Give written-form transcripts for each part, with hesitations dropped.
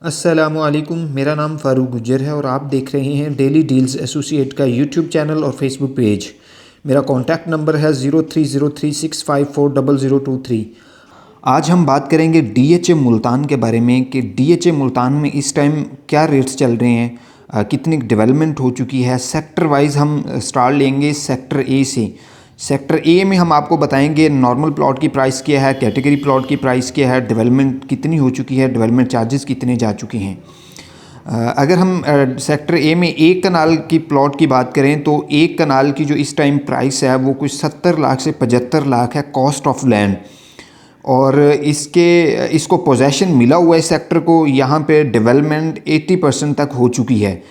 अस्सलामुअलैकुम, मेरा नाम फ़ारूक गुज्जर है और आप देख रहे हैं डेली डील्स एसोसिएट का यूट्यूब चैनल और फेसबुक पेज। मेरा कॉन्टैक्ट नंबर है 030365400023। आज हम बात करेंगे डीएचए मुल्तान के बारे में कि डीएचए मुल्तान में इस टाइम क्या रेट्स चल रहे हैं, कितनी डेवलपमेंट हो चुकी है। सेक्टर वाइज हम स्टार्ट लेंगे सेक्टर ए से। सेक्टर ए में हम आपको बताएंगे नॉर्मल प्लॉट की प्राइस क्या है, कैटेगरी प्लॉट की प्राइस क्या है, डेवलपमेंट कितनी हो चुकी है, डेवलपमेंट चार्जेस कितने जा चुके हैं। अगर हम सेक्टर ए में एक कनाल की प्लॉट की बात करें तो एक कनाल की जो इस टाइम प्राइस है वो कुछ 70 लाख से 75 लाख है, कॉस्ट ऑफ लैंड। और इसको पोजेसन मिला हुआ है सेक्टर को, यहाँ पे डेवलपमेंट 80% तक हो चुकी है।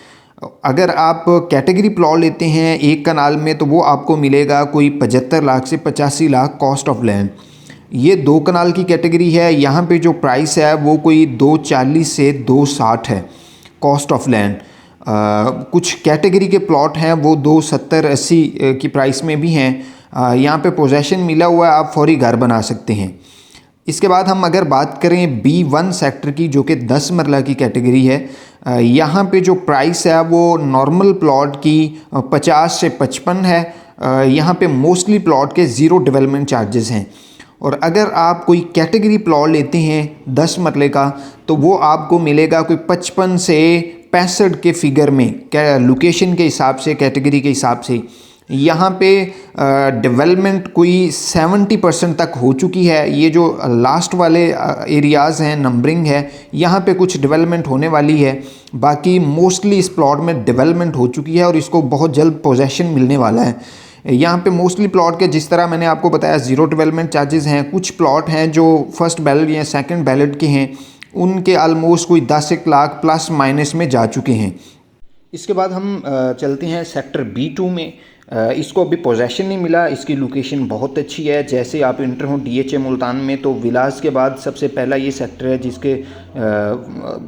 अगर आप कैटेगरी प्लॉट लेते हैं एक कनाल में तो वो आपको मिलेगा कोई 75 लाख से 85 लाख कॉस्ट ऑफ लैंड। ये दो कनाल की कैटेगरी है, यहाँ पे जो प्राइस है वो कोई 240 से 260 है कॉस्ट ऑफ लैंड। कुछ कैटेगरी के प्लॉट हैं वो 270-80 की प्राइस में भी हैं। यहाँ पे पोजेसन मिला हुआ है, आप फौरी घर बना सकते हैं। इसके बाद हम अगर बात करें B1 सेक्टर की, जो कि 10 मरला की कैटेगरी है, यहाँ पे जो प्राइस है वो नॉर्मल प्लॉट की 50 से 55 है। यहाँ पे मोस्टली प्लॉट के ज़ीरो डेवलपमेंट चार्जेस हैं। और अगर आप कोई कैटेगरी प्लॉट लेते हैं 10 मरले का तो वो आपको मिलेगा कोई 55 से 65 के फिगर में, क्या लोकेशन के हिसाब से, कैटेगरी के हिसाब से। यहाँ पे डेवलपमेंट कोई 70% तक हो चुकी है। ये जो लास्ट वाले एरियाज़ हैं, नंबरिंग है, यहाँ पे कुछ डेवलपमेंट होने वाली है। बाकी मोस्टली इस प्लॉट में डेवलपमेंट हो चुकी है और इसको बहुत जल्द पोजेसन मिलने वाला है। यहाँ पे मोस्टली प्लॉट के, जिस तरह मैंने आपको बताया, ज़ीरो डेवलपमेंट चार्जेस हैं। कुछ प्लॉट हैं जो फर्स्ट बैलेट या सेकंड बैलेट के हैं, उनके आलमोस्ट कोई 10 लाख प्लस माइनस में जा चुके हैं। इसके बाद हम चलते हैं सेक्टर B2 में। इसको अभी पोजेसन नहीं मिला, इसकी लोकेशन बहुत अच्छी है। जैसे आप इंटर हो डीएचए मुल्तान में तो विलास के बाद सबसे पहला ये सेक्टर है, जिसके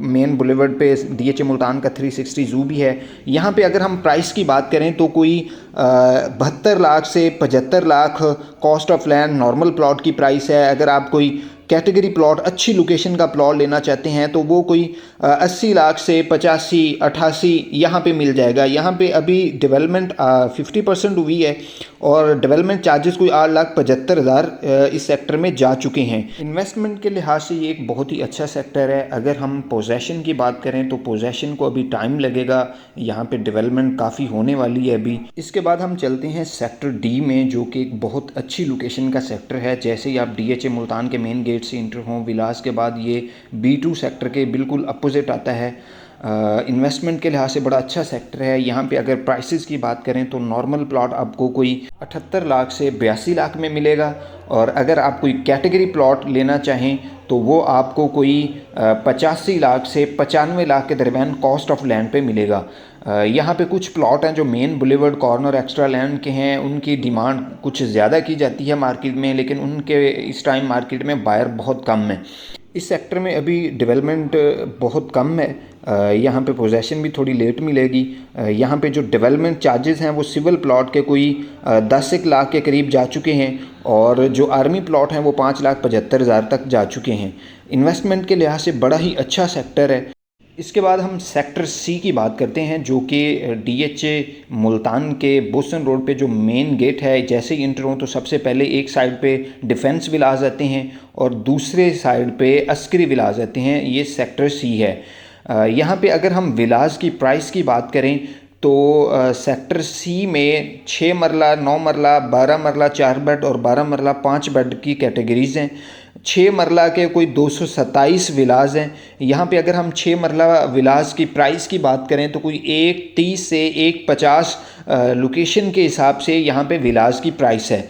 मेन बुलेवर्ड पे डीएचए मुल्तान का 360 ज़ू भी है। यहाँ पे अगर हम प्राइस की बात करें तो कोई 72 लाख से 75 lakh cost of land normal plot की प्राइस है। अगर आप कोई कैटेगरी प्लॉट, अच्छी लोकेशन का प्लॉट लेना चाहते हैं तो वो कोई 80 लाख से 85-88 यहाँ पे मिल जाएगा। यहाँ पे अभी डेवलपमेंट 50% हुई है और डेवलपमेंट चार्जेस कोई 8,75,000 इस सेक्टर में जा चुके हैं। इन्वेस्टमेंट के लिहाज से ये एक बहुत ही अच्छा सेक्टर है। अगर हम पोजेसन की बात करें तो पोजेसन को अभी टाइम लगेगा, यहाँ पे डेवलपमेंट काफ़ी होने वाली है अभी। इसके बाद हम चलते हैं सेक्टर डी में, जो कि एक बहुत अच्छी लोकेशन का सेक्टर है। जैसे ही आप डीएचए मुल्तान के मेन गेट से इंटर हों विलास के बाद, ये B2 सेक्टर के बिल्कुल अपोजिट आता है। इन्वेस्टमेंट के लिहाज से बड़ा अच्छा सेक्टर है। यहाँ पे अगर प्राइसेस की बात करें तो नॉर्मल प्लॉट आपको कोई 78 लाख से 82 लाख में मिलेगा। और अगर आप कोई कैटेगरी प्लॉट लेना चाहें तो वो आपको कोई 85 लाख से 95 लाख के दरमियान कॉस्ट ऑफ लैंड पे मिलेगा। यहाँ पे कुछ प्लॉट हैं जो main boulevard corner extra land के हैं, उनकी डिमांड कुछ ज़्यादा की जाती है मार्केट में, लेकिन उनके इस टाइम मार्केट में बायर बहुत कम है। इस सेक्टर में अभी डेवलपमेंट बहुत कम है। यहाँ पे पोजेसन भी थोड़ी लेट मिलेगी। यहाँ पे जो डेवलपमेंट चार्जेस हैं वो सिविल प्लॉट के कोई 10 लाख के करीब जा चुके हैं और जो आर्मी प्लॉट हैं वो 5,75,000 तक जा चुके हैं। इन्वेस्टमेंट के लिहाज से बड़ा ही अच्छा सेक्टर है। इसके बाद हम सेक्टर सी की बात करते हैं, जो कि डीएचए मुल्तान के बोसन रोड पे जो मेन गेट है, जैसे ही इंटर हो तो सबसे पहले एक साइड पे डिफेंस विलाज आते हैं और दूसरे साइड पे अस्करी विलाज आते हैं। ये सेक्टर सी है। यहाँ पे अगर हम विलाज की प्राइस की बात करें तो सेक्टर सी में 6 मरला, 9 मरला, 12 मरला 4 बेड और 12 मरला 5 बेड की कैटेगरीज़ हैं। 6 मरला के कोई 227 विलाज हैं। यहाँ पे अगर हम 6 मरला विलाज की प्राइस की बात करें तो कोई 130 से 150 लोकेशन के हिसाब से यहाँ पे विलाज की प्राइस है।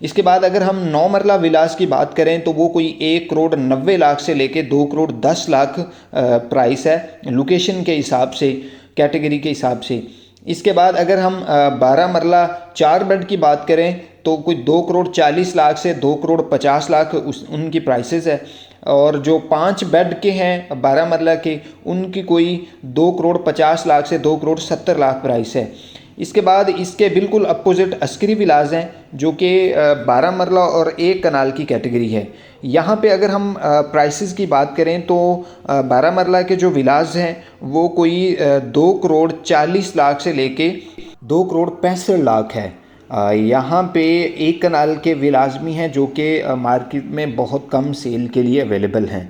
इसके बाद अगर हम 9 मरला विलास की बात करें तो वो कोई 1,90,00,000 से लेके 2,10,00,000 प्राइस है, लोकेशन के हिसाब से, कैटेगरी के हिसाब से। इसके बाद अगर हम 12 मरला 4 बेड की बात करें तो कोई 2,40,00,000 से 2,50,00,000 उनकी प्राइसेस है। और जो 5 बेड के हैं 12 मरला के, उनकी कोई 2,50,00,000 से 2,70,00,000 प्राइस है। इसके बाद इसके बिल्कुल अपोजिट अस्करी विलाज हैं जो कि 12 मरला और 1 कनाल की कैटेगरी है। यहाँ पे अगर हम प्राइसेस की बात करें तो 12 मरला के जो विलाज हैं वो कोई 2 करोड़ 40 लाख से लेके 2 करोड़ 65 लाख है। यहाँ पे 1 कनाल के विलाज भी हैं जो कि मार्केट में बहुत कम सेल के लिए अवेलेबल हैं।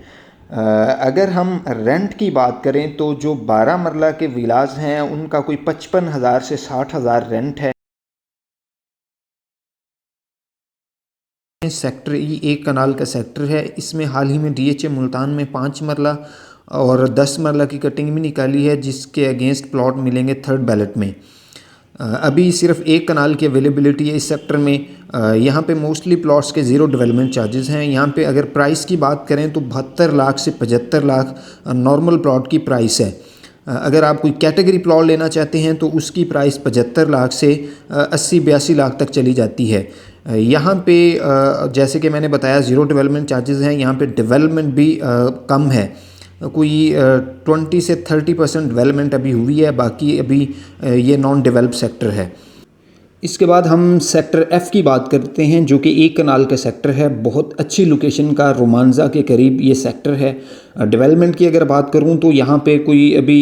अगर हम रेंट की बात करें तो जो 12 मरला के विलाज हैं उनका कोई 55,000 से 60,000 रेंट है। सेक्टर ई 1 कनाल का सेक्टर है। इसमें हाल ही में डीएचए मुल्तान में 5 मरला और 10 मरला की कटिंग भी निकाली है जिसके अगेंस्ट प्लॉट मिलेंगे थर्ड बैलेट में। अभी सिर्फ 1 कनाल की अवेलेबिलिटी है इस सेक्टर में। यहाँ पे मोस्टली प्लॉट्स के ज़ीरो डेवलपमेंट चार्जेस हैं। यहाँ पे अगर प्राइस की बात करें तो 72 लाख से 75 लाख नॉर्मल प्लॉट की प्राइस है। अगर आप कोई कैटेगरी प्लॉट लेना चाहते हैं तो उसकी प्राइस 75 लाख से 80-82 लाख तक चली जाती है। यहाँ पे जैसे कि मैंने बताया ज़ीरो डेवलपमेंट चार्जेस हैं। यहाँ पे डेवलपमेंट भी कम है, कोई 20 से 30% डेवलपमेंट अभी हुई है, बाकी अभी ये नॉन डेवलप सेक्टर है। इसके बाद हम सेक्टर एफ़ की बात करते हैं जो कि 1 कनाल का सेक्टर है। बहुत अच्छी लोकेशन का रोमांजा के करीब ये सेक्टर है। डेवलपमेंट की अगर बात करूं तो यहाँ पे कोई अभी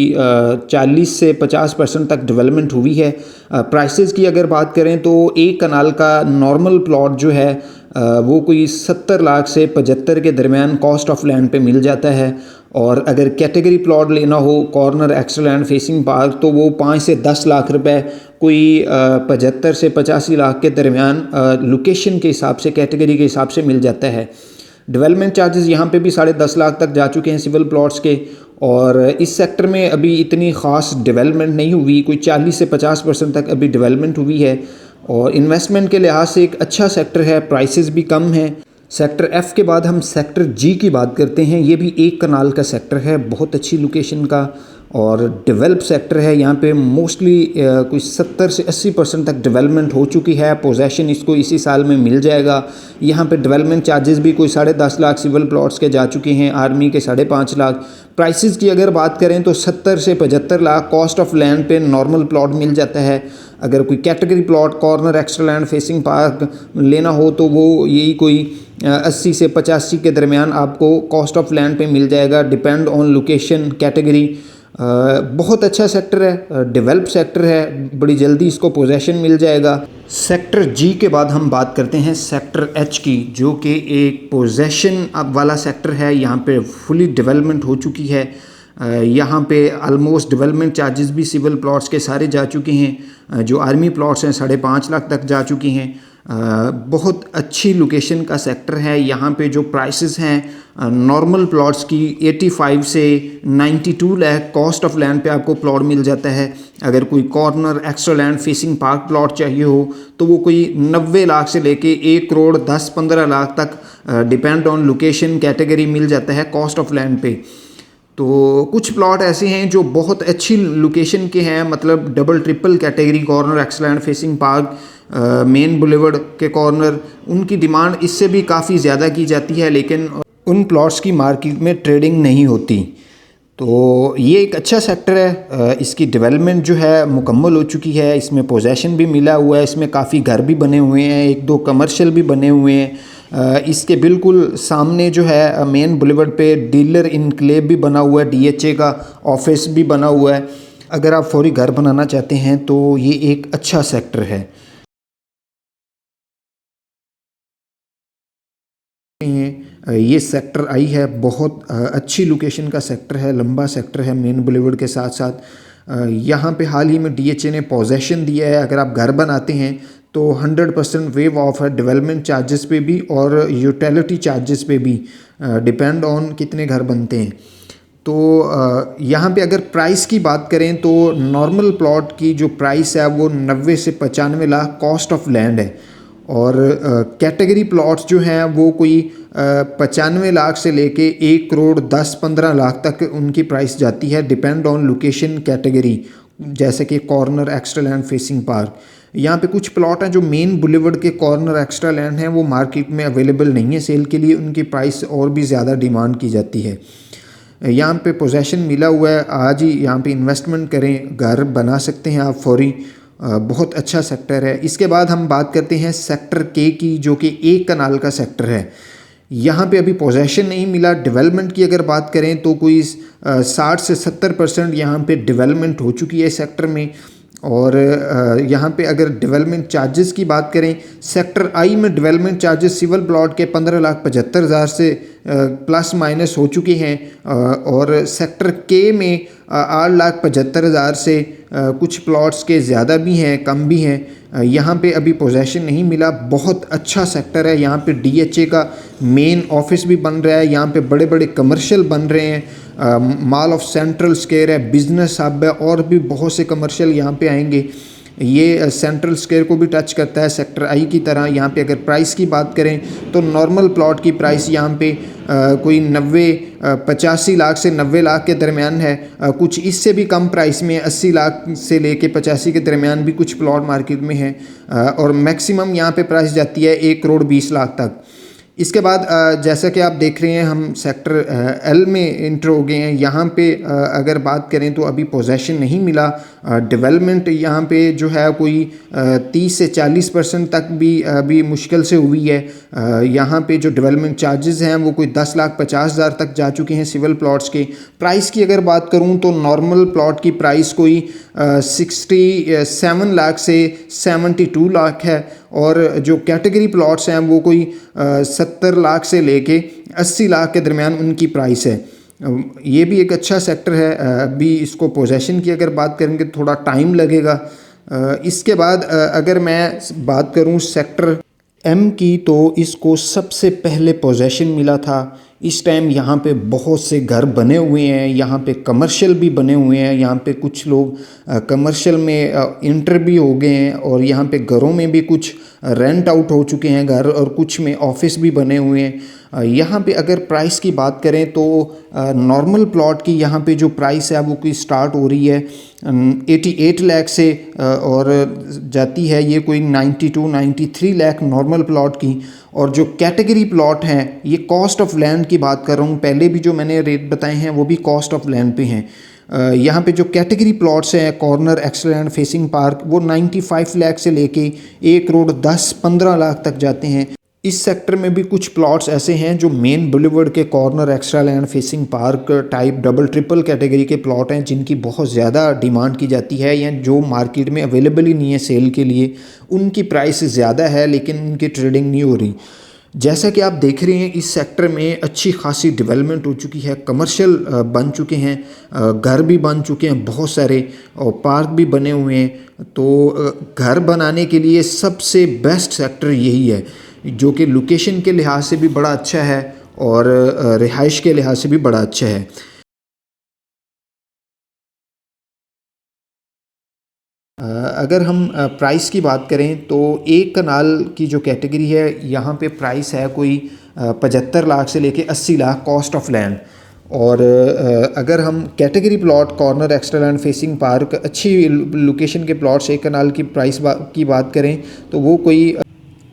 40 से 50% तक डेवलपमेंट हुई है। प्राइसेस की अगर बात करें तो 1 कनाल का नॉर्मल प्लॉट जो है वो कोई 70 लाख से 75 के दरमियान कॉस्ट ऑफ लैंड पे मिल जाता है। और अगर कैटेगरी प्लॉट लेना हो corner extra land facing park तो वो 5 से 10 लाख रुपए कोई 75 से 85 लाख के दरमियान लोकेशन के हिसाब से कैटेगरी के हिसाब से मिल जाता है। डेवलपमेंट चार्जेस यहाँ पे भी 10.5 लाख तक जा चुके हैं सिविल प्लॉट्स के। और इस सेक्टर में अभी इतनी ख़ास डेवलपमेंट नहीं हुई, कोई 40 से 50% तक अभी डेवलपमेंट हुई है। और इन्वेस्टमेंट के लिहाज से एक अच्छा सेक्टर है, प्राइसेस भी कम हैं। सेक्टर एफ़ के बाद हम सेक्टर जी की बात करते हैं। ये भी 1 कनाल का सेक्टर है, बहुत अच्छी लोकेशन का और डेवलप सेक्टर है। यहाँ पे मोस्टली कोई 70 से 80% तक डेवलपमेंट हो चुकी है। पोजेशन इसको इसी साल में मिल जाएगा। यहाँ पे डेवलपमेंट चार्जेस भी कोई 10.5 लाख सिविल प्लॉट्स के जा चुके हैं, आर्मी के 5.5 लाख। प्राइसेस की अगर बात करें तो 70 से 75 लाख कॉस्ट ऑफ लैंड पे नॉर्मल प्लॉट मिल जाता है। अगर कोई category plot corner extra land facing park लेना हो तो वो यही कोई 80 से 85 के दरमियान आपको कॉस्ट ऑफ लैंड पे मिल जाएगा, डिपेंड ऑन लोकेशन कैटेगरी। बहुत अच्छा सेक्टर है, डेवलप सेक्टर है, बड़ी जल्दी इसको पोजेशन मिल जाएगा। सेक्टर जी के बाद हम बात करते हैं सेक्टर एच की जो कि एक पोजेशन वाला सेक्टर है। यहाँ पे फुली डेवलपमेंट हो चुकी है। यहाँ पे ऑलमोस्ट डेवलपमेंट चार्जेस भी सिविल प्लॉट्स के सारे जा चुके हैं। जो आर्मी प्लॉट्स हैं 5.5 लाख तक जा चुकी हैं। बहुत अच्छी लोकेशन का सेक्टर है। यहाँ पे जो प्राइसेस हैं नॉर्मल प्लॉट्स की 85 से 92 लाख कॉस्ट ऑफ लैंड पे आपको प्लॉट मिल जाता है। अगर कोई corner extra land facing park plot चाहिए हो तो वो कोई 90 लाख से लेके 1 करोड़ 10-15 लाख तक डिपेंड ऑन लोकेशन कैटेगरी मिल जाता है कॉस्ट ऑफ लैंड पे। तो कुछ प्लॉट ऐसे हैं जो बहुत अच्छी लोकेशन के हैं, मतलब double triple category corner extra land facing park main boulevard के कॉर्नर, उनकी डिमांड इससे भी काफ़ी ज़्यादा की जाती है लेकिन उन प्लॉट्स की मार्केट में ट्रेडिंग नहीं होती। तो ये एक अच्छा सेक्टर है। इसकी डेवलपमेंट जो है मुकम्मल हो चुकी है। इसमें पोजेशन भी मिला हुआ है, इसमें काफ़ी घर भी बने हुए हैं, 1-2 कमर्शियल भी बने हुए हैं। इसके बिल्कुल सामने जो है मेन बुलेवर्ड पे डीलर इनक्लेव भी बना हुआ है, डीएचए का ऑफिस भी बना हुआ है। अगर आप फौरी घर बनाना चाहते हैं तो ये एक अच्छा सेक्टर है। ये सेक्टर आई है, बहुत अच्छी लोकेशन का सेक्टर है, लंबा सेक्टर है मेन बुलेवर्ड के साथ साथ। यहाँ पे हाल ही में डीएचए ने पोजेशन दिया है। अगर आप घर बनाते हैं तो 100% वेव ऑफ है डेवलपमेंट चार्जेस पे भी और यूटिलिटी चार्जेस पे भी, डिपेंड ऑन कितने घर बनते हैं। तो यहाँ पे अगर प्राइस की बात करें तो नॉर्मल प्लॉट की जो प्राइस है वो 90 से 95 लाख कॉस्ट ऑफ लैंड है। और कैटेगरी प्लॉट्स जो हैं वो कोई 95 लाख से लेके 1 करोड़ 10-15 लाख तक उनकी प्राइस जाती है, डिपेंड ऑन लोकेशन कैटेगरी, जैसे कि corner extra land facing park. यहाँ पे कुछ प्लॉट हैं जो मेन बुलेवर्ड के कॉर्नर एक्स्ट्रा लैंड हैं, वो मार्केट में अवेलेबल नहीं है सेल के लिए, उनकी प्राइस और भी ज़्यादा डिमांड की जाती है। यहाँ पे पोजेशन मिला हुआ है, आज ही यहाँ पे इन्वेस्टमेंट करें, घर बना सकते हैं आप फौरी। बहुत अच्छा सेक्टर है। इसके बाद हम बात करते हैं सेक्टर के की, जो कि एक कनाल का सेक्टर है। यहाँ पे अभी पोजेशन नहीं मिला। डेवलपमेंट की अगर बात करें तो कोई 60 से 70% यहाँ पे डेवलपमेंट हो चुकी है सेक्टर में। और यहाँ पे अगर डेवलपमेंट चार्जेस की बात करें, सेक्टर आई में डेवलपमेंट चार्जेस सिविल प्लॉट के 15,75,000 से प्लस माइनस हो चुके हैं। और सेक्टर के में 8,75,000 से कुछ प्लॉट्स के ज़्यादा भी हैं, कम भी हैं। यहाँ पे अभी पोजेशन नहीं मिला। बहुत अच्छा सेक्टर है। यहाँ पे डीएचए का मेन ऑफिस भी बन रहा है। यहाँ पे बड़े बड़े कमर्शियल बन रहे हैं। मॉल ऑफ सेंट्रल स्क्वायर है, बिजनेस हब है, और भी बहुत से कमर्शियल यहाँ पे आएंगे। ये सेंट्रल स्क्वायर को भी टच करता है सेक्टर आई की तरह। यहाँ पे अगर प्राइस की बात करें तो नॉर्मल प्लॉट की प्राइस यहाँ पे कोई 85 लाख से 90 लाख के दरमियान है। कुछ इससे भी कम प्राइस में 80 लाख से लेके 85 के दरमियान भी कुछ प्लॉट मार्केट में है। और मैक्सिमम यहाँ पे प्राइस जाती है 1,20,00,000 तक। इसके बाद जैसा कि आप देख रहे हैं, हम सेक्टर एल में इंटर हो गए हैं। यहाँ पे अगर बात करें तो अभी पोजेशन नहीं मिला। डेवलपमेंट यहाँ पे जो है कोई 30 से 40% तक भी अभी मुश्किल से हुई है। यहाँ पे जो डेवलपमेंट चार्जेस हैं वो कोई 10,50,000 तक जा चुके हैं सिविल प्लॉट्स के। प्राइस की अगर बात करूँ तो नॉर्मल प्लॉट की प्राइस कोई 67 लाख से 72 लाख है। और जो कैटेगरी प्लॉट्स हैं वो कोई 70 लाख से लेके 80 लाख के दरमियान उनकी प्राइस है। ये भी एक अच्छा सेक्टर है। अभी इसको पोजेशन की अगर बात करेंगे तो थोड़ा टाइम लगेगा। इसके बाद अगर मैं बात करूं सेक्टर एम की, तो इसको सबसे पहले पोजेशन मिला था। इस टाइम यहाँ पे बहुत से घर बने हुए हैं, यहाँ पे कमर्शियल भी बने हुए हैं। यहाँ पे कुछ लोग कमर्शियल में इंटर भी हो गए हैं, और यहाँ पे घरों में भी कुछ रेंट आउट हो चुके हैं घर, और कुछ में ऑफिस भी बने हुए हैं। यहाँ पे अगर प्राइस की बात करें तो नॉर्मल प्लॉट की यहाँ पे जो प्राइस है वो कोई स्टार्ट हो रही है 88 लाख से, और जाती है ये कोई 92-93 लाख नॉर्मल प्लॉट की। और जो कैटेगरी प्लॉट हैं, ये कॉस्ट ऑफ लैंड की बात कर रहा हूँ, पहले भी जो मैंने रेट बताए हैं वो भी कॉस्ट ऑफ लैंड पे हैं। यहाँ पे जो कैटेगरी प्लॉट्स हैं, corner extra land facing park, वो 95 लाख से लेके 1,10-15 लाख तक जाते हैं। इस सेक्टर में भी कुछ प्लॉट्स ऐसे हैं जो मेन बुलेवर्ड के corner extra land facing park type double triple category के प्लॉट हैं, जिनकी बहुत ज़्यादा डिमांड की जाती है, या जो मार्केट में अवेलेबल ही नहीं है सेल के लिए। उनकी प्राइस ज़्यादा है लेकिन उनकी ट्रेडिंग नहीं हो रही। जैसा कि आप देख रहे हैं, इस सेक्टर में अच्छी खासी डेवलपमेंट हो चुकी है। कमर्शियल बन चुके हैं, घर भी बन चुके हैं बहुत सारे, और पार्क भी बने हुए हैं। तो घर बनाने के लिए सबसे बेस्ट सेक्टर यही है, जो कि लोकेशन के लिहाज से भी बड़ा अच्छा है और रिहाइश के लिहाज से भी बड़ा अच्छा है। अगर हम प्राइस की बात करें तो एक कनाल की जो कैटेगरी है, यहाँ पे प्राइस है कोई 75 लाख से लेके 80 लाख कॉस्ट ऑफ लैंड। और अगर हम category plot corner extra land facing park अच्छी लोकेशन के प्लॉट्स एक कनाल की प्राइस की बात करें तो वो कोई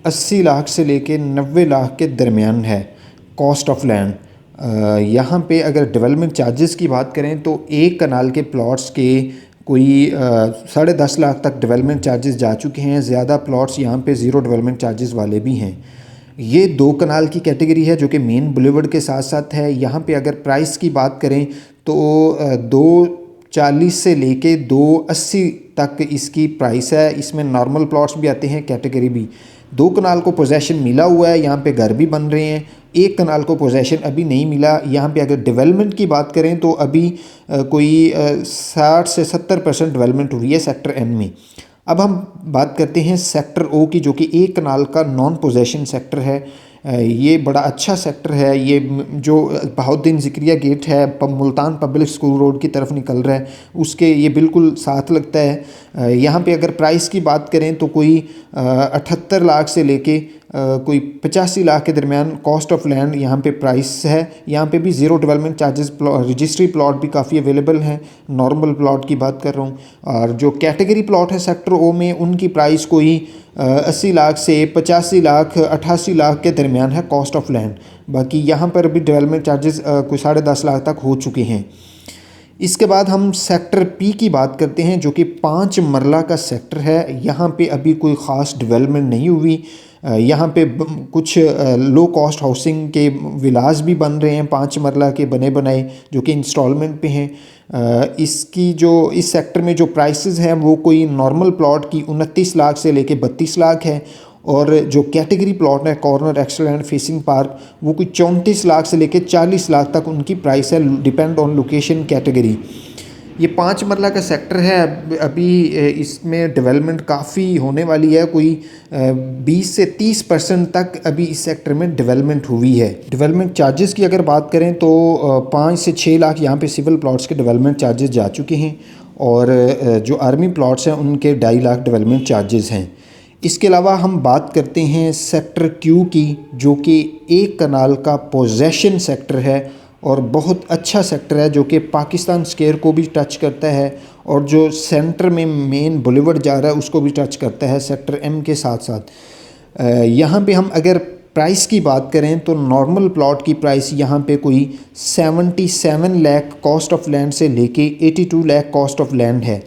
80 लाख से लेके 90 लाख के दरमियान है कॉस्ट ऑफ लैंड। यहाँ पे अगर डेवलपमेंट चार्जेस की बात करें तो एक कनाल के प्लॉट्स के कोई 10.5 लाख तक डेवलपमेंट चार्जेस जा चुके हैं। ज़्यादा प्लॉट्स यहाँ पे ज़ीरो डेवलपमेंट चार्जेस वाले भी हैं। ये 2 कनाल की कैटेगरी है जो कि मेन बुलेवर्ड के साथ साथ है। यहाँ पे अगर प्राइस की बात करें तो 240 से लेके 280 तक इसकी प्राइस है। इसमें नॉर्मल प्लॉट्स भी आते हैं, कैटेगरी भी। 2 कनाल को पोजेशन मिला हुआ है, यहाँ पे घर भी बन रहे हैं। 1 कनाल को पोजेशन अभी नहीं मिला। यहाँ पे अगर डेवलपमेंट की बात करें तो अभी कोई 60 से 70% डेवलपमेंट हुई है सेक्टर एन में। अब हम बात करते हैं सेक्टर ओ की, जो कि 1 कनाल का नॉन पोजेशन सेक्टर है। ये बड़ा अच्छा सेक्टर है। ये जो बहाउद्दीन ज़िक्रिया गेट है, मुल्तान पब्लिक स्कूल रोड की तरफ निकल रहा है, उसके ये बिल्कुल साथ लगता है। यहाँ पे अगर प्राइस की बात करें तो कोई 78 लाख से लेके कोई 85 लाख के दरमियान कॉस्ट ऑफ लैंड यहाँ पे प्राइस है। यहाँ पे भी zero development charges, registry plot भी काफ़ी अवेलेबल हैं। नॉर्मल प्लॉट की बात कर रहा हूँ। और जो कैटेगरी प्लॉट है सेक्टर ओ में, उनकी प्राइस कोई 80 लाख से 85 लाख 88 लाख के दरमियान है कॉस्ट ऑफ लैंड। बाकी यहाँ पर भी डेवलपमेंट चार्जेस कोई 10.5 लाख तक हो चुके हैं। इसके बाद हम सेक्टर पी की बात करते हैं, जो कि 5 मरला का सेक्टर है। यहाँ पे अभी कोई ख़ास डेवलपमेंट नहीं हुई। यहाँ पे कुछ लो कॉस्ट हाउसिंग के विलास भी बन रहे हैं 5 मरला के बने बनाए, जो कि इंस्टॉलमेंट पे हैं। इसकी जो इस सेक्टर में जो प्राइसेस हैं वो कोई नॉर्मल प्लॉट की 29 लाख से लेके 32 लाख है, और जो कैटेगरी प्लॉट है कॉर्नर एक्सलैंड फेसिंग पार्क, वो कोई 34 लाख से लेके 40 लाख तक उनकी प्राइस है, डिपेंड ऑन लोकेशन कैटेगरी। ये 5 मरला का सेक्टर है। अभी इसमें डेवलपमेंट काफ़ी होने वाली है, कोई 20 से 30% तक अभी इस सेक्टर में डेवलपमेंट हुई है। डेवलपमेंट चार्जेस की अगर बात करें तो 5 से 6 लाख यहाँ पे सिविल प्लॉट्स के डेवलपमेंट चार्जेस जा चुके हैं, और जो आर्मी प्लॉट्स हैं उनके 2.5 लाख डेवलपमेंट चार्जेस हैं। इसके अलावा हम बात करते हैं सेक्टर क्यू की, जो कि एक कनाल का पोजेशन सेक्टर है और बहुत अच्छा सेक्टर है, जो कि पाकिस्तान स्क्वायर को भी टच करता है, और जो सेंटर में मेन बुलेवर्ड जा रहा है उसको भी टच करता है सेक्टर एम के साथ साथ। यहाँ पे हम अगर प्राइस की बात करें तो नॉर्मल प्लॉट की प्राइस यहाँ पे कोई 77 लाख कॉस्ट ऑफ लैंड से लेके 82 लाख कॉस्ट ऑफ लैंड है।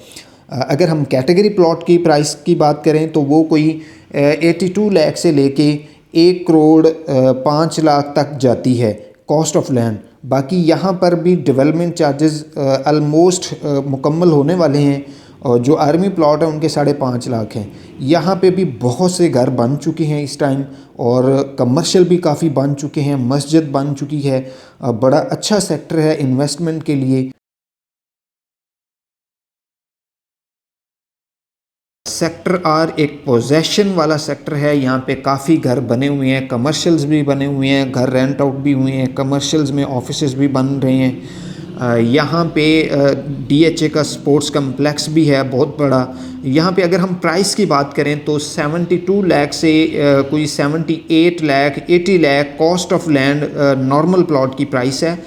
अगर हम कैटेगरी प्लॉट की प्राइस की बात करें तो वो कोई 82 लाख से लेके 1 करोड़ 5 लाख तक जाती है कॉस्ट ऑफ लैंड। बाकी यहाँ पर भी डेवलपमेंट चार्जेस ऑलमोस्ट मुकम्मल होने वाले हैं, और जो आर्मी प्लॉट है उनके 5.5 लाख हैं। यहाँ पे भी बहुत से घर बन चुके हैं इस टाइम, और कमर्शियल भी काफ़ी बन चुके हैं, मस्जिद बन चुकी है। बड़ा अच्छा सेक्टर है इन्वेस्टमेंट के लिए। सेक्टर आर एक पोजेशन वाला सेक्टर है। यहाँ पे काफ़ी घर बने हुए हैं, कमर्शियल्स भी बने हुए हैं, घर रेंट आउट भी हुए हैं, कमर्शियल्स में ऑफिसेज भी बन रहे हैं। यहाँ पे डीएचए का स्पोर्ट्स कम्प्लेक्स भी है बहुत बड़ा। यहाँ पे अगर हम प्राइस की बात करें तो 72 लाख से कोई 78 lakh 80 lakh cost of land normal plot की प्राइस है।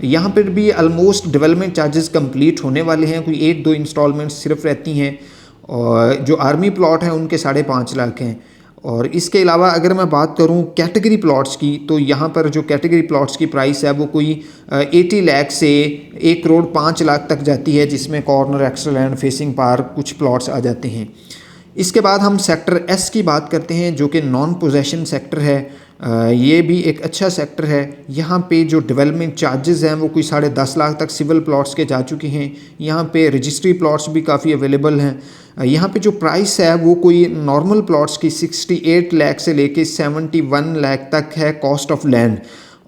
यहाँ पर भी ऑलमोस्ट डेवलपमेंट चार्जेस कंप्लीट होने वाले हैं, कोई 1-2 इंस्टॉलमेंट्स सिर्फ रहती हैं, और जो आर्मी प्लॉट हैं उनके 5.5 लाख हैं। और इसके अलावा अगर मैं बात करूं कैटेगरी प्लॉट्स की, तो यहाँ पर जो कैटेगरी प्लॉट्स की प्राइस है वो कोई 80 लाख से 1 करोड़ 5 लाख तक जाती है, जिसमें corner extra land facing park कुछ प्लॉट्स आ जाते हैं। इसके बाद हम सेक्टर एस की बात करते हैं, जो कि नॉन पोजेशन सेक्टर है। ये भी एक अच्छा सेक्टर है। यहाँ पे जो डेवलपमेंट चार्जेस हैं वो कोई 10.5 लाख तक सिविल प्लॉट्स के जा चुके हैं। यहाँ पे रजिस्ट्री प्लॉट्स भी काफ़ी अवेलेबल हैं। यहाँ पे जो प्राइस है वो कोई नॉर्मल प्लॉट्स की 68 लाख से लेके 71 लाख तक है कॉस्ट ऑफ लैंड,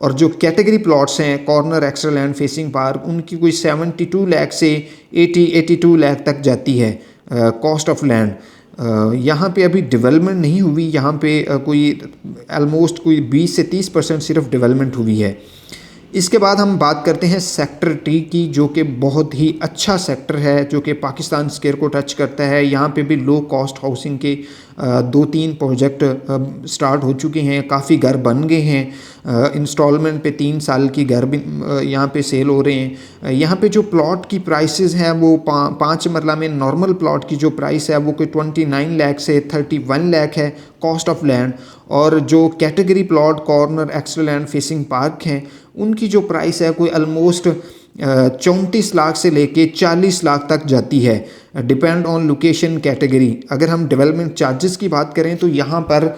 और जो कैटेगरी प्लॉट्स हैं corner extra land facing park, उनकी कोई 72 लाख से 82 लाख तक जाती है कॉस्ट ऑफ लैंड। यहाँ पे अभी डेवलपमेंट नहीं हुई, यहाँ पे कोई ऑलमोस्ट कोई 20 से 30% सिर्फ डेवलपमेंट हुई है। इसके बाद हम बात करते हैं सेक्टर टी की, जो कि बहुत ही अच्छा सेक्टर है, जो कि पाकिस्तान स्क्वायर को टच करता है। यहाँ पे भी लो कॉस्ट हाउसिंग के 2-3 प्रोजेक्ट स्टार्ट हो चुके हैं, काफ़ी घर बन गए हैं। इंस्टॉलमेंट पे 3 साल की घर भी यहाँ पे सेल हो रहे हैं। यहाँ पे जो प्लॉट की प्राइसेस हैं वो 5 मरला में नॉर्मल प्लॉट की जो प्राइस है वो कोई 29 लाख से 31 लाख है कॉस्ट ऑफ लैंड, और जो category plot corner extra land facing park हैं उनकी जो प्राइस है कोई ऑलमोस्ट 34 लाख से लेके 40 लाख तक जाती है, डिपेंड ऑन लोकेशन कैटेगरी। अगर हम डेवलपमेंट चार्जेस की बात करें तो यहाँ पर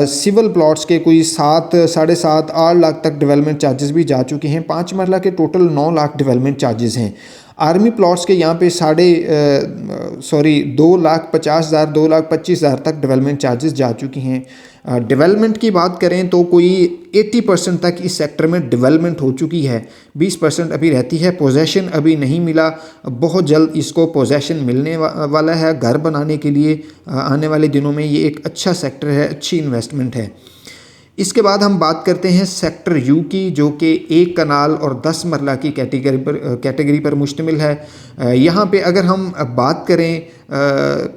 सिविल प्लॉट्स के कोई 7, 7.5, 8 लाख तक डेवलपमेंट चार्जेस भी जा चुके हैं। 5 मरला के टोटल 9 लाख डेवलपमेंट चार्जेस हैं। आर्मी प्लॉट्स के यहाँ पे 2,50,000 2,25,000 तक डेवलपमेंट चार्जेस जा चुकी हैं। डेवलपमेंट की बात करें तो कोई 80% तक इस सेक्टर में डेवलपमेंट हो चुकी है, 20% अभी रहती है। पोजेशन अभी नहीं मिला, बहुत जल्द इसको पोजेशन मिलने वाला है घर बनाने के लिए। आने वाले दिनों में ये एक अच्छा सेक्टर है, अच्छी इन्वेस्टमेंट है। इसके बाद हम बात करते हैं सेक्टर यू की, जो कि 1 कनाल और 10 मरला की कैटेगरी पर मुश्तमिल है। यहाँ पे अगर हम बात करें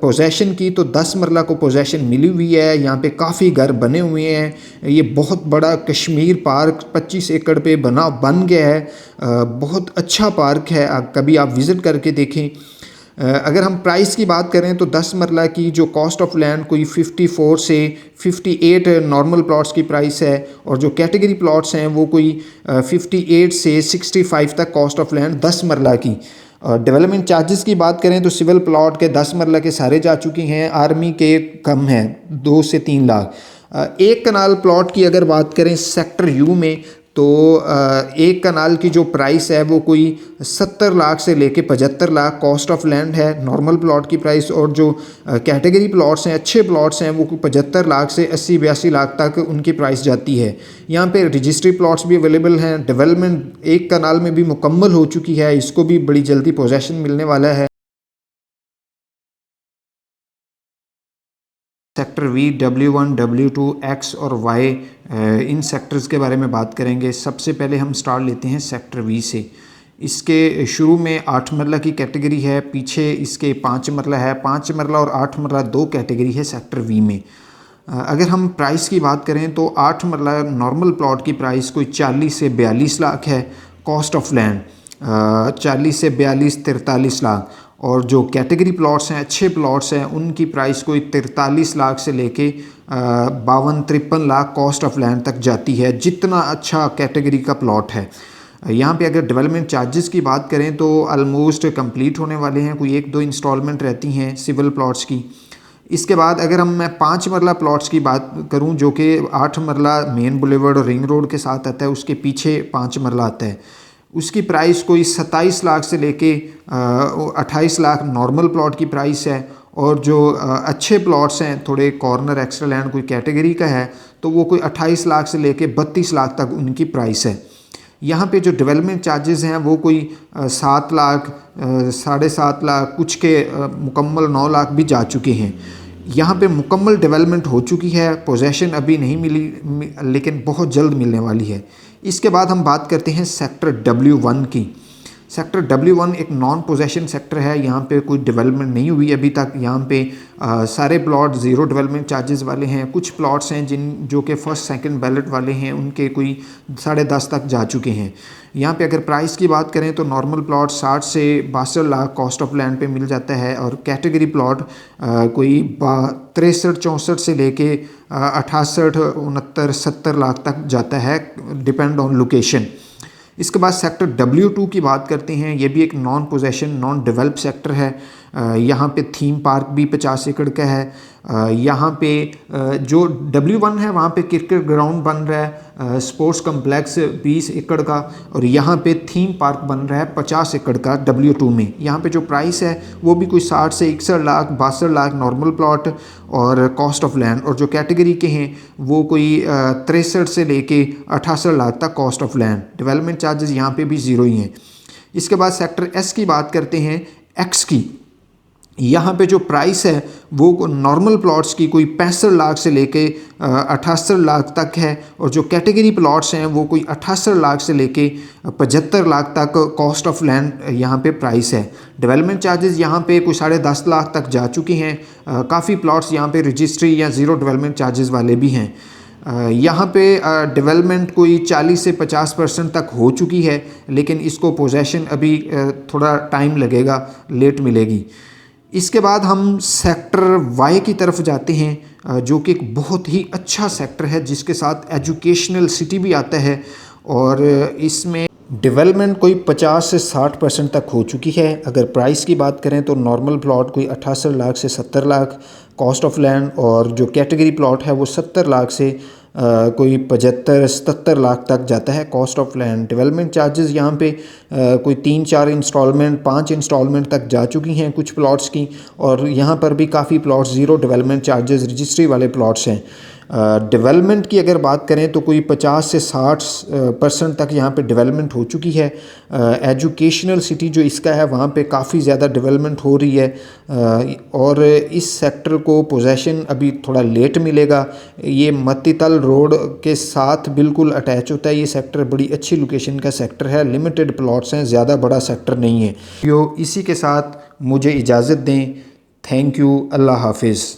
पोजेशन की तो 10 मरला को पोजेशन मिली हुई है। यहाँ पे काफ़ी घर बने हुए हैं। ये बहुत बड़ा कश्मीर पार्क 25 एकड़ पे बन गया है। बहुत अच्छा पार्क है, कभी आप विज़िट करके देखें। अगर हम प्राइस की बात करें तो 10 मरला की जो कॉस्ट ऑफ लैंड कोई 54 से 58 नॉर्मल प्लॉट्स की प्राइस है, और जो कैटेगरी प्लॉट्स हैं वो कोई 58 से 65 तक कॉस्ट ऑफ लैंड 10 मरला की। डेवलपमेंट चार्जेस की बात करें तो सिविल प्लॉट के 10 मरला के सारे जा चुके हैं, आर्मी के कम हैं 2 से 3 लाख। एक कनाल प्लॉट की अगर बात करें सेक्टर यू में तो एक कनाल की जो प्राइस है वो कोई 70 लाख से लेके 75 लाख कॉस्ट ऑफ लैंड है नॉर्मल प्लॉट की प्राइस, और जो कैटेगरी प्लॉट्स हैं अच्छे प्लॉट्स हैं वो 75 लाख से 80-82 लाख तक उनकी प्राइस जाती है। यहाँ पे रजिस्ट्री प्लॉट्स भी अवेलेबल हैं। डेवलपमेंट एक कनाल में भी मुकम्मल हो चुकी है, इसको भी बड़ी जल्दी पोजेसन मिलने वाला है। Sector V, W1, W2, X और Y, इन सेक्टर्स के बारे में बात करेंगे। सबसे पहले हम स्टार्ट लेते हैं सेक्टर वी से। इसके शुरू में 8 मरला की कैटेगरी है, पीछे इसके 5 मरला है। 5 मरला और 8 मरला 2 कैटेगरी है सेक्टर वी में। अगर हम प्राइस की बात करें तो 8 मरला नॉर्मल प्लॉट की प्राइस कोई 40 से 42 लाख है, कॉस्ट ऑफ लैंड 40 से 42, 43 लाख। और जो कैटेगरी प्लॉट्स हैं अच्छे प्लॉट्स हैं उनकी प्राइस कोई 43 लाख से लेके 52-53 लाख कॉस्ट ऑफ लैंड तक जाती है, जितना अच्छा कैटेगरी का प्लॉट है। यहाँ पे अगर डेवलपमेंट चार्जेस की बात करें तो ऑलमोस्ट कंप्लीट होने वाले हैं, कोई 1-2 इंस्टॉलमेंट रहती हैं सिविल प्लॉट्स की। इसके बाद अगर मैं 5 मरला प्लॉट्स की बात करूं जो कि 8 मरला मेन बुलेवर्ड और रिंग रोड के साथ आता है, उसके पीछे 5 मरला आता है, उसकी प्राइस कोई 27 लाख से लेके 28 लाख नॉर्मल प्लॉट की प्राइस है। और जो अच्छे प्लॉट्स हैं थोड़े कॉर्नर एक्स्ट्रा लैंड कोई कैटेगरी का है तो वो कोई 28 लाख से लेके 32 लाख तक उनकी प्राइस है। यहाँ पे जो डेवलपमेंट चार्जेस हैं वो कोई 7 लाख 7.5 लाख, कुछ के मुकम्मल 9 लाख भी जा चुके हैं। यहाँ पे मुकम्मल डेवलपमेंट हो चुकी है, पोजेसन अभी नहीं मिली लेकिन बहुत जल्द मिलने वाली है। इसके बाद हम बात करते हैं सेक्टर W1 की। सेक्टर W1 एक नॉन पोजेसन सेक्टर है, यहाँ पे कोई डेवलपमेंट नहीं हुई अभी तक। यहाँ पे सारे प्लॉट ज़ीरो डेवलपमेंट चार्जेस वाले हैं। कुछ प्लॉट्स हैं जो कि फर्स्ट सेकंड बैलेट वाले हैं, उनके कोई 10.5 तक जा चुके हैं। यहाँ पे अगर प्राइस की बात करें तो नॉर्मल प्लॉट 60 से 62 लाख कॉस्ट ऑफ लैंड पे मिल जाता है, और कैटेगरी प्लॉट कोई 63-64 से लेके 68, 69, 70 लाख तक जाता है, डिपेंड ऑन लोकेशन। इसके बाद सेक्टर W2 की बात करते हैं। ये भी एक non possession non develop sector है। यहाँ पे थीम पार्क भी 50 एकड़ का है। यहाँ पे जो W1 है वहाँ पे क्रिकेट ग्राउंड बन रहा है, स्पोर्ट्स कम्प्लेक्स 20 एकड़ का, और यहाँ पे थीम पार्क बन रहा है 50 एकड़ का W2 में। यहाँ पे जो प्राइस है वो भी कोई 60 से 61 लाख 62 लाख नॉर्मल प्लॉट और कॉस्ट ऑफ लैंड, और जो कैटेगरी के हैं वो कोई 63 से लेके 68 लाख तक cost of land. Development charges यहाँ पे भी ज़ीरो ही हैं। इसके बाद सेक्टर S की बात करते हैं, X की। यहाँ पे जो प्राइस है वो नॉर्मल प्लॉट्स की कोई 65 लाख से लेके 78 लाख तक है, और जो कैटेगरी प्लॉट्स हैं वो कोई 78 लाख से लेके 75 लाख तक कॉस्ट ऑफ लैंड यहाँ पे प्राइस है। डेवलपमेंट चार्जेस यहाँ पे कोई 10.5 लाख तक जा चुके हैं। काफ़ी प्लॉट्स यहाँ पे रजिस्ट्री या ज़ीरो डेवलपमेंट चार्जेस वाले भी हैं। यहाँ पे डेवलपमेंट कोई 40 से 50% तक हो चुकी है, लेकिन इसको पोजेसन अभी थोड़ा टाइम लगेगा, लेट मिलेगी। इसके बाद हम सेक्टर Y की तरफ जाते हैं, जो कि एक बहुत ही अच्छा सेक्टर है जिसके साथ एजुकेशनल सिटी भी आता है, और इसमें डेवलपमेंट कोई 50 से 60% तक हो चुकी है। अगर प्राइस की बात करें तो नॉर्मल प्लॉट कोई 68 लाख से 70 लाख कॉस्ट ऑफ लैंड, और जो कैटेगरी प्लॉट है वो 70 लाख से कोई 75-77 लाख तक जाता है cost of land. Development charges यहाँ पे कोई 3-4 इंस्टॉलमेंट 5 इंस्टॉलमेंट तक जा चुकी हैं कुछ प्लॉट्स की, और यहाँ पर भी काफ़ी plots zero development charges registry वाले प्लॉट्स हैं। डेवलपमेंट की अगर बात करें तो कोई 50 से 60% तक यहाँ पे डेवलपमेंट हो चुकी है। एजुकेशनल सिटी जो इसका है वहाँ पे काफ़ी ज़्यादा डेवलपमेंट हो रही है, और इस सेक्टर को पोजेसन अभी थोड़ा लेट मिलेगा। ये मत्तीतल रोड के साथ बिल्कुल अटैच होता है ये सेक्टर, बड़ी अच्छी लोकेशन का सेक्टर है, लिमिटेड प्लॉट्स हैं, ज़्यादा बड़ा सेक्टर नहीं है। इसी के साथ मुझे इजाज़त दें। थैंक यू, अल्लाह हाफिज़।